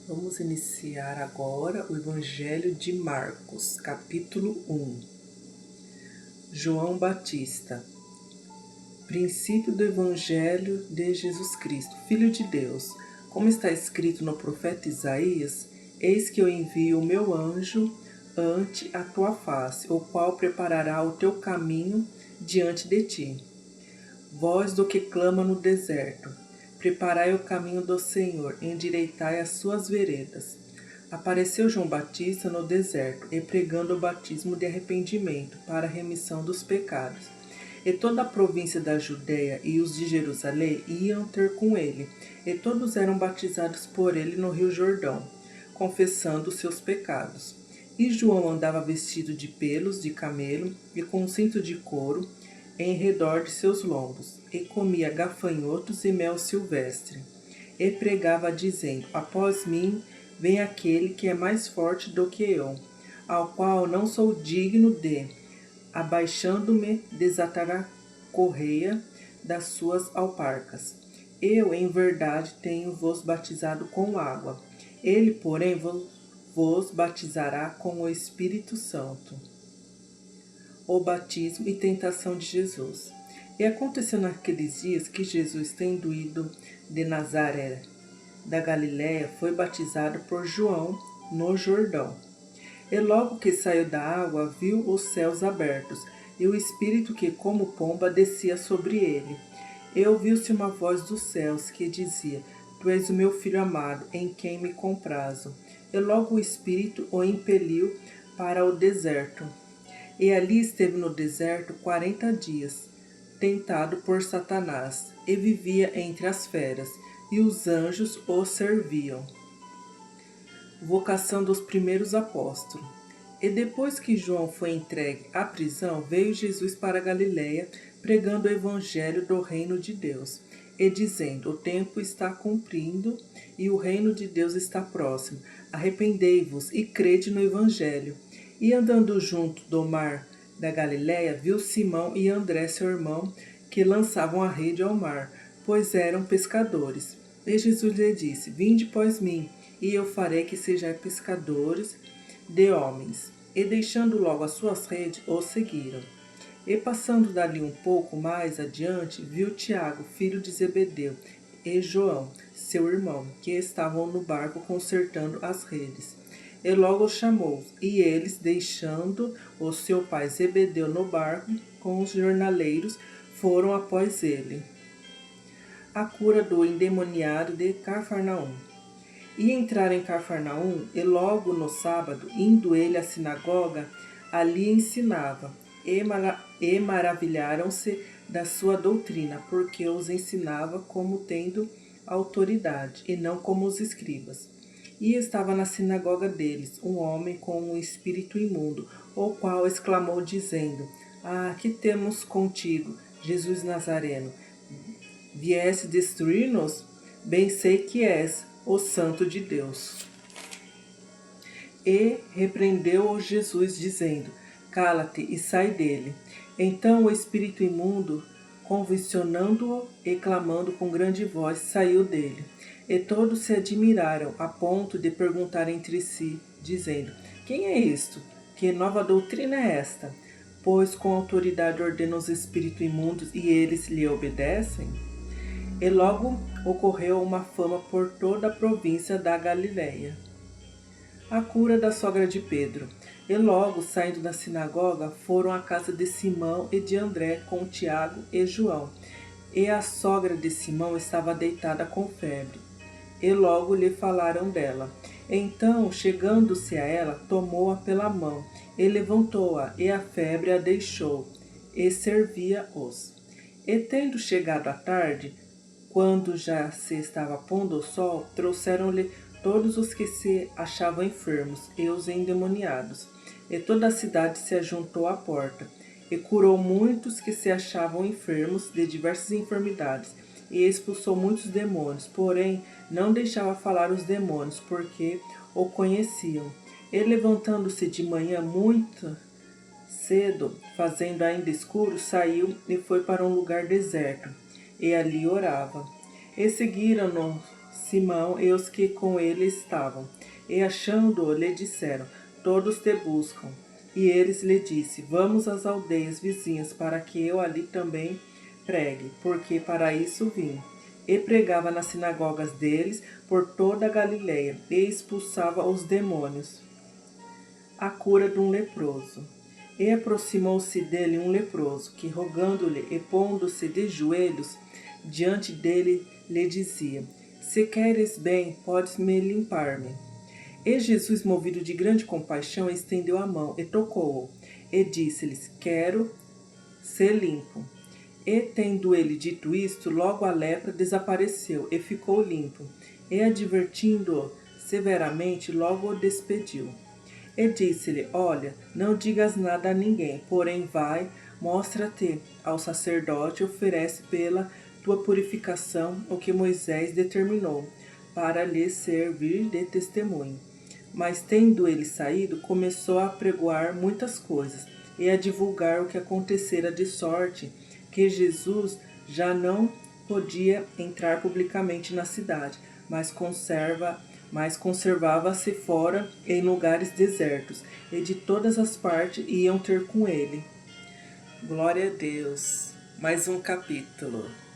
Vamos iniciar agora o Evangelho de Marcos, capítulo 1. João Batista. Princípio do Evangelho de Jesus Cristo, Filho de Deus. Como está escrito no profeta Isaías, eis que eu envio o meu anjo ante a tua face, o qual preparará o teu caminho diante de ti. Voz do que clama no deserto, preparai o caminho do Senhor, endireitai as suas veredas. Apareceu João Batista no deserto, e pregando o batismo de arrependimento para a remissão dos pecados. E toda a província da Judéia e os de Jerusalém iam ter com ele, e todos eram batizados por ele no rio Jordão, confessando os seus pecados. E João andava vestido de pelos de camelo e com um cinto de couro em redor de seus lombos, e comia gafanhotos e mel silvestre. E pregava dizendo: após mim vem aquele que é mais forte do que eu, ao qual não sou digno de, abaixando-me, desatar a correia das suas alparcas. Eu, em verdade, tenho-vos batizado com água. Ele, porém, vos batizará com o Espírito Santo. O batismo e tentação de Jesus. E aconteceu naqueles dias que Jesus, tendo ido de Nazaré da Galiléia, foi batizado por João no Jordão. E logo que saiu da água, viu os céus abertos, e o Espírito que, como pomba, descia sobre ele. E ouviu-se uma voz dos céus que dizia: Tu és o meu Filho amado, em quem me comprazo. E logo o Espírito o impeliu para o deserto. E ali esteve no deserto 40 dias, tentado por Satanás, e vivia entre as feras, e os anjos o serviam. Vocação dos primeiros apóstolos. E depois que João foi entregue à prisão, veio Jesus para a Galiléia, pregando o evangelho do reino de Deus, e dizendo: o tempo está cumprindo, e o reino de Deus está próximo. Arrependei-vos e crede no evangelho. E andando junto do mar da Galiléia, viu Simão e André, seu irmão, que lançavam a rede ao mar, pois eram pescadores. E Jesus lhe disse: vinde após mim, e eu farei que sejais pescadores de homens. E deixando logo as suas redes, o seguiram. E passando dali um pouco mais adiante, viu Tiago, filho de Zebedeu, e João, seu irmão, que estavam no barco consertando as redes. E logo os chamou, e eles, deixando o seu pai Zebedeu no barco com os jornaleiros, foram após ele. A cura do endemoniado de Cafarnaum. E entraram em Cafarnaum, e logo no sábado, indo ele à sinagoga, ali ensinava, e maravilharam-se da sua doutrina, porque os ensinava como tendo autoridade, e não como os escribas. E estava na sinagoga deles um homem com um espírito imundo, o qual exclamou dizendo: Ah, que temos contigo, Jesus Nazareno? Vieste destruir-nos? Bem sei que és o Santo de Deus. E repreendeu-o Jesus, dizendo: Cala-te e sai dele. Então o espírito imundo, convulsionando-o e clamando com grande voz, saiu dele. E todos se admiraram, a ponto de perguntar entre si, dizendo: Quem é isto? Que nova doutrina é esta? Pois com autoridade ordena os espíritos imundos e eles lhe obedecem? E logo ocorreu uma fama por toda a província da Galiléia. A cura da sogra de Pedro. E logo, saindo da sinagoga, foram à casa de Simão e de André com Tiago e João. E a sogra de Simão estava deitada com febre. E logo lhe falaram dela. Então, chegando-se a ela, tomou-a pela mão, e levantou-a, e a febre a deixou, e servia-os. E tendo chegado a tarde, quando já se estava pondo o sol, trouxeram-lhe todos os que se achavam enfermos e os endemoniados. E toda a cidade se ajuntou à porta, e curou muitos que se achavam enfermos de diversas enfermidades, e expulsou muitos demônios, porém não deixava falar os demônios, porque o conheciam. E levantando-se de manhã muito cedo, fazendo ainda escuro, saiu e foi para um lugar deserto, e ali orava. E seguiram-no Simão e os que com ele estavam. E achando-o, lhe disseram: todos te buscam. E eles lhe disse: vamos às aldeias vizinhas, para que eu ali também pregue, porque para isso vim. E pregava nas sinagogas deles por toda a Galileia, e expulsava os demônios. A cura de um leproso. E aproximou-se dele um leproso, que rogando-lhe e pondo-se de joelhos diante dele, lhe dizia: se queres bem, podes me limpar-me. E Jesus, movido de grande compaixão, estendeu a mão e tocou-o, e disse-lhes: quero ser limpo. E tendo ele dito isto, logo a lepra desapareceu e ficou limpo. E advertindo-o severamente, logo o despediu. E disse-lhe: olha, não digas nada a ninguém, porém vai, mostra-te ao sacerdote e oferece pela tua purificação o que Moisés determinou, para lhe servir de testemunho. Mas tendo ele saído, começou a apregoar muitas coisas e a divulgar o que acontecera, de sorte que Jesus já não podia entrar publicamente na cidade, mas conservava-se fora em lugares desertos, e de todas as partes iam ter com ele. Glória a Deus. Mais um capítulo.